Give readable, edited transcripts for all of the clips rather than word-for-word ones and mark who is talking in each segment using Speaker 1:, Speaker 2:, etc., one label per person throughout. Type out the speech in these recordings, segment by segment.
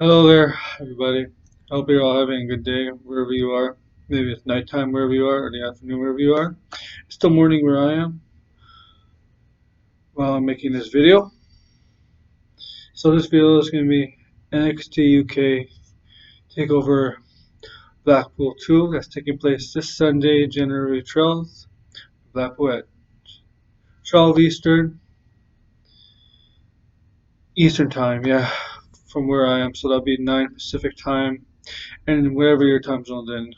Speaker 1: Hello there, everybody. Hope you're all having a good day wherever you are. Maybe it's nighttime wherever you are, or the afternoon wherever you are. It's still morning where I am while I'm making this video. So this video is going to be NXT UK Takeover Blackpool 2. That's taking place this Sunday, January 12th. Blackpool at 12 Eastern time, yeah, from where I am. So that'll be 9 Pacific time, and wherever your time zone's in.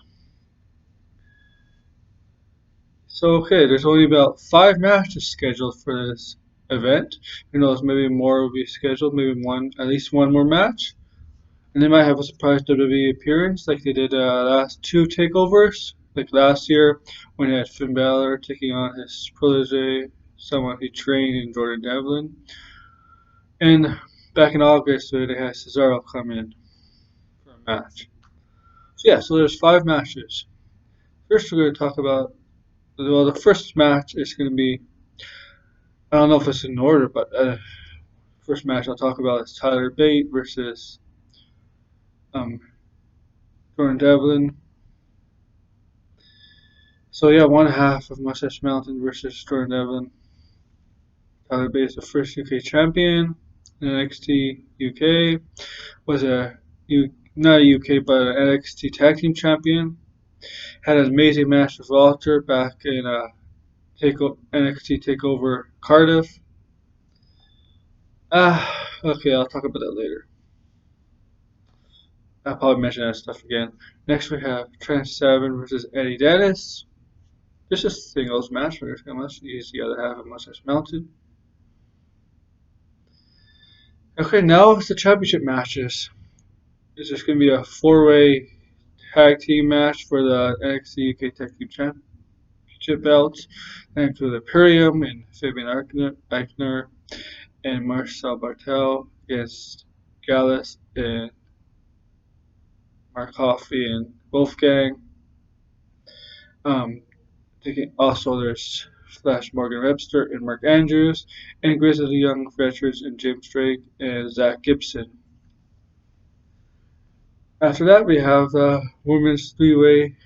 Speaker 1: So okay, there's only about 5 matches scheduled for this event. Who knows, maybe more will be scheduled, maybe at least one more match. And they might have a surprise WWE appearance like they did last 2 takeovers. Like last year when he had Finn Balor taking on his protege, someone he trained in Jordan Devlin. And back in August they had Cesaro come in for a match. So there's 5 matches. First we're going to talk about, well, the first match is going to be, I don't know if it's in order, but first match I'll talk about is Tyler Bate versus um, Jordan Devlin. So yeah, one half of Mustache Mountain versus Jordan Devlin. Tyler Bate is the first UK champion in NXT UK. Was not a UK but an NXT Tag Team champion. Had an amazing match with Walter back in NXT Takeover Cardiff. Okay, I'll talk about that later. I'll probably mention that stuff again. Next we have Trent Seven versus Eddie Dennis. Just a singles match where it's much easy the other half of Mustache Mountain. Okay, now it's the championship matches. This is going to be a 4-way tag team match for the NXT U.K Tag Team Championship belts. And to the Imperium and Fabian Eichner and Marcel Bartel against Gallus and Mark Coffey and Wolfgang. Also, there's Flash Morgan Webster and Mark Andrews, and Grizzly Young Veterans and James Drake and Zach Gibson. After that, we have the women's 3-way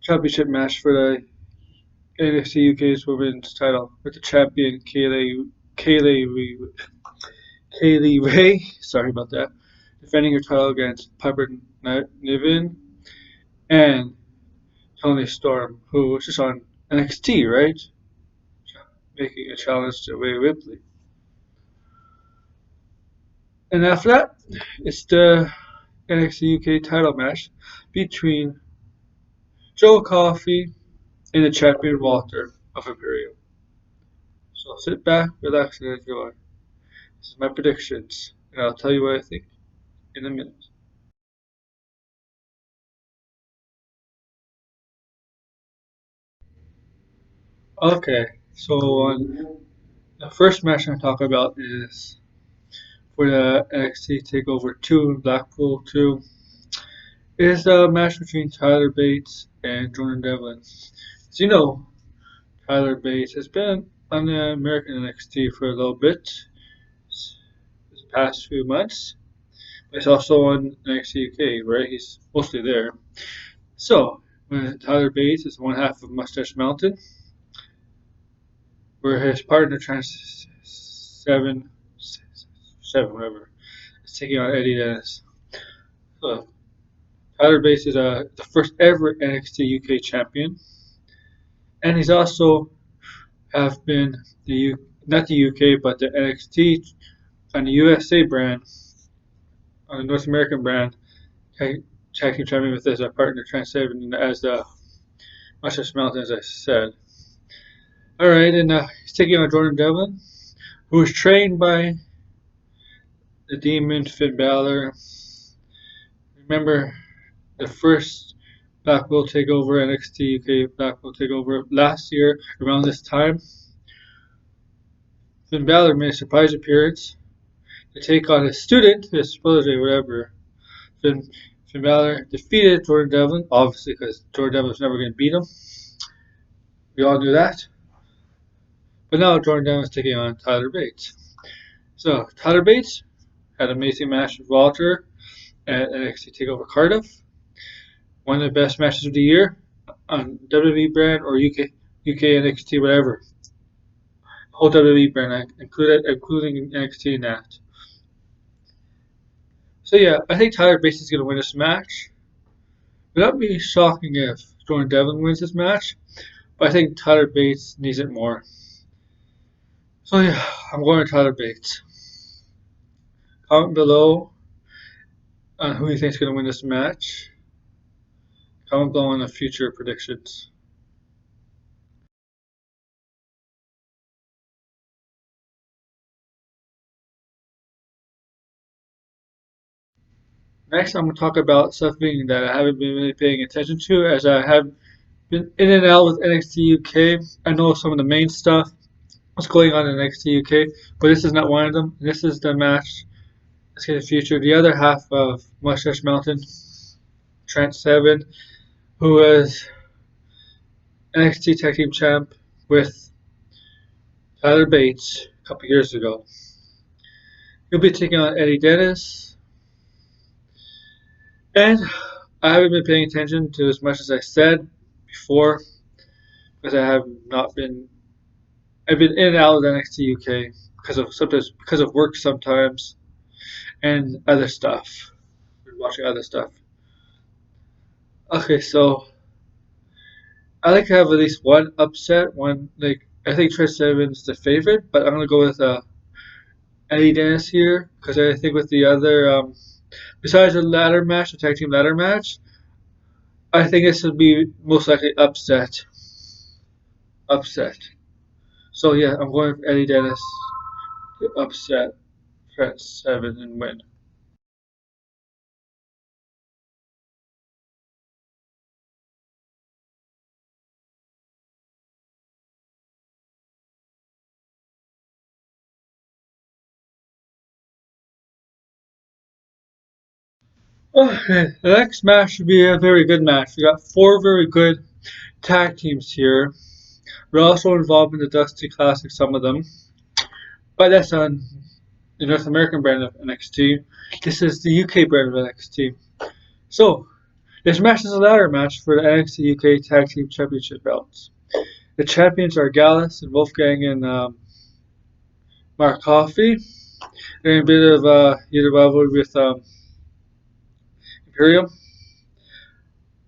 Speaker 1: championship match for the NXT UK's women's title with the champion Kayleeray. Sorry about that. Defending her title against piperniven and tonistorm, who was just on NXT, right? Making a challenge to Rhea Ripley. And after that, it's the NXT UK title match between Joe Coffey and the champion Walter of Imperium. So sit back, relax, and enjoy. This is my predictions, and I'll tell you what I think in a minute. Okay, so the first match I'm talking about is for the NXT Takeover 2 Blackpool 2. Is the match between Tyler Bates and Jordan Devlin. As you know, Tyler Bates has been on the American NXT for a little bit this past few months. He's also on NXT UK, right? He's mostly there. So, Tyler Bates is one half of Mustache Mountain, where his partner seven whatever is taking on Eddie Dennis. So, Tyler Bates is the first ever NXT UK champion, and he's also have been not the UK but the NXT on the USA brand, on the North American brand, tag team champion with his partner Trent Seven as the Mustache Mountain, as I said. All right, and he's taking on Jordan Devlin, who was trained by the Demon Finn Balor. Remember the first Blackpool Takeover, NXT UK Blackpool Takeover last year around this time? Finn Balor made a surprise appearance to take on his student, his protege, whatever. Finn Balor defeated Jordan Devlin, obviously because Jordan Devlin was never going to beat him. We all knew that. But now Jordan Devlin is taking on Tyler Bates. So Tyler Bates had an amazing match with Walter at NXT Takeover Cardiff. One of the best matches of the year on WWE brand or UK NXT, whatever. Whole WWE brand, including NXT and that. So yeah, I think Tyler Bates is going to win this match. It would not be shocking if Jordan Devlin wins this match, but I think Tyler Bates needs it more. So yeah, I'm going to Tyler Bates. Comment below on who you think is going to win this match. Comment below on the future predictions. Next, I'm going to talk about something that I haven't been really paying attention to, as I have been in and out with NXT UK. I know some of the main stuff, what's going on in NXT UK, but this is not one of them. This is the match that's going to feature the other half of Mustache Mountain, Trent Seven, who was NXT Tag Team Champ with Tyler Bates a couple years ago. He'll be taking on Eddie Dennis, and I haven't been paying attention to as much as I said before because I have not been. I've been in and out of NXT UK because of work sometimes and other stuff. Watching other stuff. Okay, so I like to have at least one upset. One like I think Trish Seven's the favorite, but I'm gonna go with Eddie Dennis here because I think with the other besides the ladder match, the tag team ladder match, I think this would be most likely upset. So yeah, I'm going with Eddie Dennis to upset Trent Seven and win. Okay, the next match should be a very good match. We got four very good tag teams here. We're also involved in the Dusty Classic, some of them, but that's on the North American brand of NXT. This is the UK brand of NXT. So, this match is a ladder match for the NXT UK Tag Team Championship belts. The champions are Gallus and Wolfgang and Mark Coffey. They're in a bit of heated rivalry with Imperium,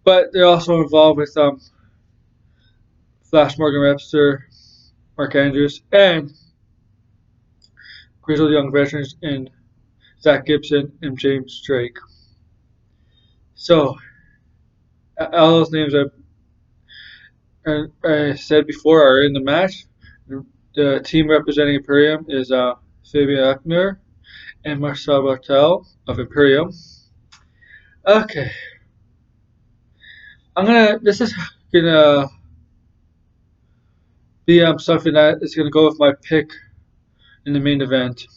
Speaker 1: but they're also involved with Flash Morgan Webster, Mark Andrews, and grizzled young veterans in Zach Gibson and James Drake. So, all those names I said before are in the match. The team representing Imperium is Fabian Eichner and Marcel Bartel of Imperium. Okay, This is gonna be something that is gonna go with my pick in the main event.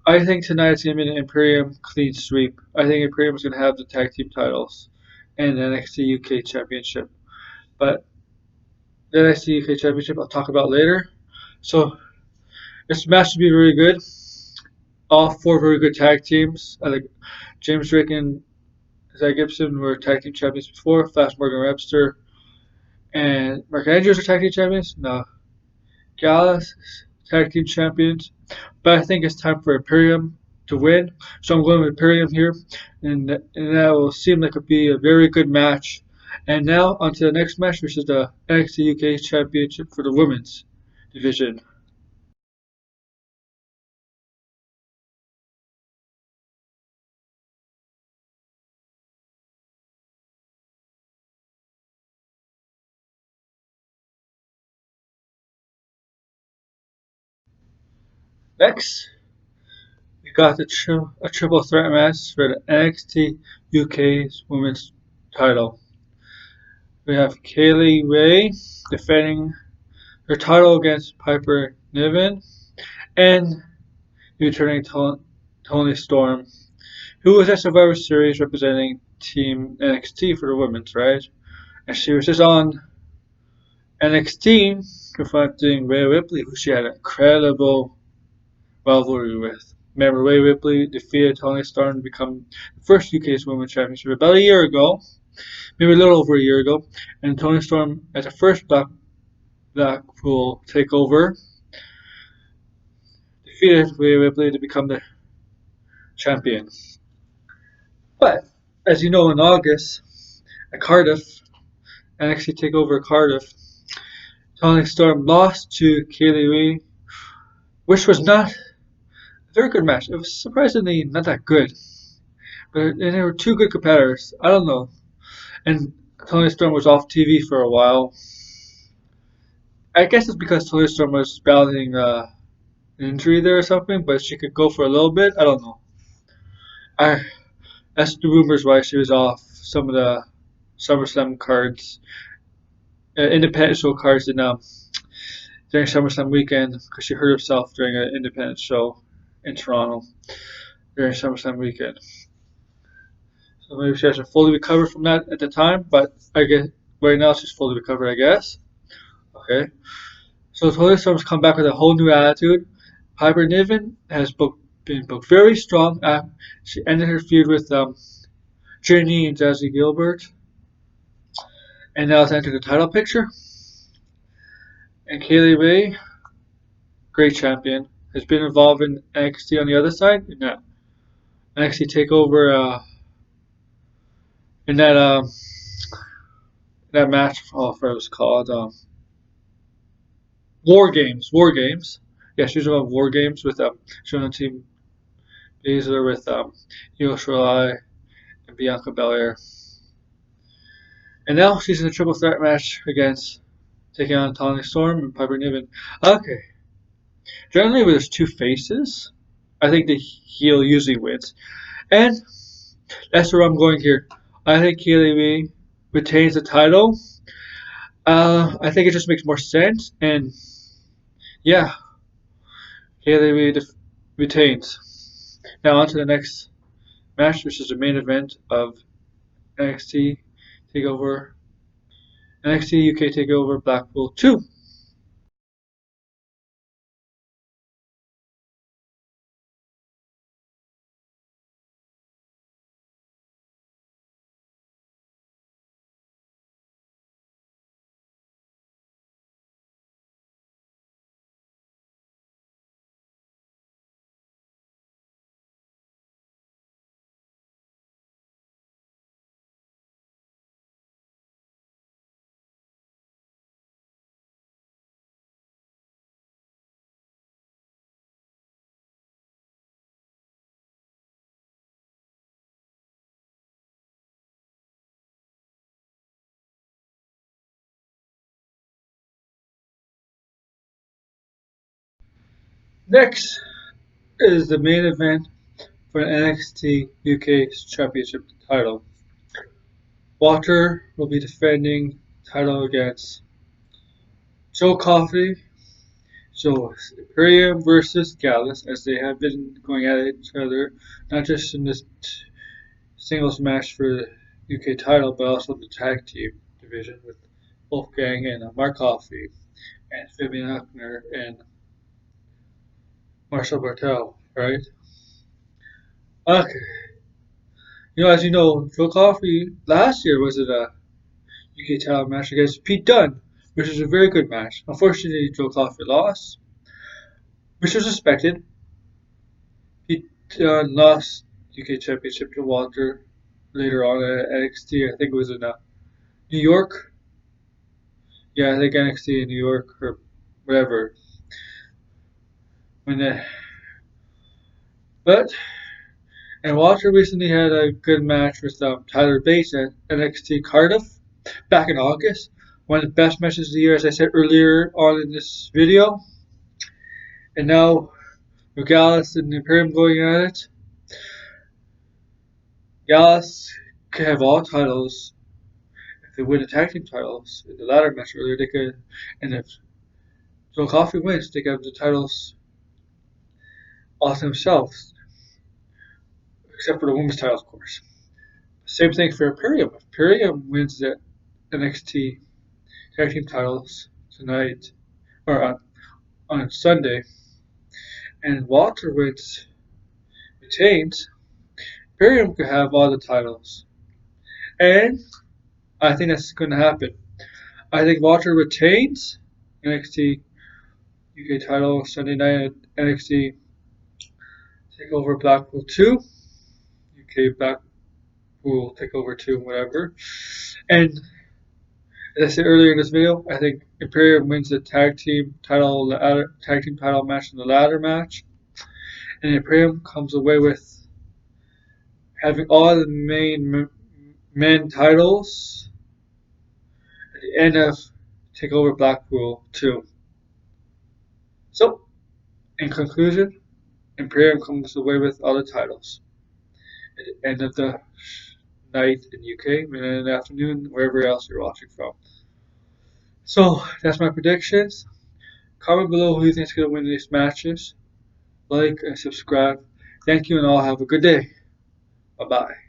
Speaker 1: I think tonight's gonna be an Imperium clean sweep. I think Imperium is gonna have the tag team titles and the NXT UK Championship. But the NXT UK Championship I'll talk about later. So this match should be very good. All four very good tag teams. I think James Drake and Zach Gibson were tag team champions before. Flash Morgan Webster and Mark Andrews are tag team champions. No, Gallus tag team champions. But I think it's time for Imperium to win. So I'm going with Imperium here, and that will seem like it'll be a very good match. And now on to the next match, which is the NXT UK Championship for the women's division. Next, we got a triple threat match for the NXT UK's women's title. We have Kayleeray defending her title against piperniven and returning Toni Storm, who was at Survivor Series representing Team NXT for the women's, right? And she was just on NXT confronting Rhea Ripley, who she had an incredible rivalry with. Remember, Rhea Ripley defeated Toni Storm to become the first UK's Women's Championship about a year ago, maybe a little over a year ago. And Toni Storm, at the first Blackpool takeover, defeated Rhea Ripley to become the champion. But, as you know, in August, at Cardiff, NXT Takeover Cardiff, Toni Storm lost to Kayleeray, which was not a very good match. It was surprisingly not that good. But there were two good competitors. I don't know. And Toni Storm was off TV for a while. I guess it's because Toni Storm was battling an injury there or something, but she could go for a little bit. I don't know. I That's the rumors why she was off some of the SummerSlam cards, independent show cards during SummerSlam weekend because she hurt herself during an independent show in Toronto during SummerSlam weekend. So maybe she hasn't fully recovered from that at the time, but I guess right now she's fully recovered, I guess. Okay. So Toni Storm's come back with a whole new attitude. Piperniven has been booked very strong. She ended her feud with Trinity and Jazzy Gilbert, and now has entered the title picture. And Kayleeray, great champion, has been involved in NXT on the other side in that NXT Takeover in that match. Oh, I forgot what it was called. War Games. War Games. Yeah, she was on War Games with Jonah Team Baszler with Io Shirai and Bianca Belair. And now she's in a triple threat match against taking on Toni Storm and Piper Niven. Okay. Generally, when there's two faces, I think the heel usually wins. And that's where I'm going here. I think Kayleeray retains the title. I think it just makes more sense. And yeah, Kayleeray retains. Now on to the next match, which is the main event of NXT Takeover NXT UK Takeover Blackpool 2. Next is the main event for NXT UK Championship title. Walter will be defending title against Joe Coffey. So Imperium versus Gallus, as they have been going at each other, not just in this singles match for the UK title, but also the tag team division with Wolfgang and Mark Coffey and Fabian Achner and Marcel Bartel, right? Okay. As you know, Joe Coffey last year was at a UK title match against Pete Dunne, which was a very good match. Unfortunately, Joe Coffey lost, which was expected. Pete Dunne lost UK Championship to Walter later on at NXT. I think it was in New York. Yeah, I think NXT in New York or whatever. When but and Walter recently had a good match with Tyler Bates at NXT Cardiff back in August. One of the best matches of the year, as I said earlier on in this video. And now with Gallus and Imperium going at it, Gallus could have all titles. If they win the tag team titles in the ladder match earlier, they could. And if Joe Coffey wins, they could have the titles all to themselves, except for the women's titles, of course. Same thing for Imperium. If Imperium wins the NXT tag team titles tonight or on Sunday, and Walter wins retains, Imperium could have all the titles. And I think that's going to happen. I think Walter retains NXT UK title Sunday night at NXT Takeover Blackpool 2. UK Blackpool Takeover 2, whatever. And as I said earlier in this video, I think Imperium wins the tag team title match in the ladder match. And Imperium comes away with having all the main men titles at the end of Takeover Blackpool 2. So, in conclusion, Imperium comes away with all the titles at the end of the night in UK, and in the afternoon, wherever else you're watching from. So, that's my predictions. Comment below who you think is going to win these matches. Like and subscribe. Thank you, and all have a good day. Bye-bye.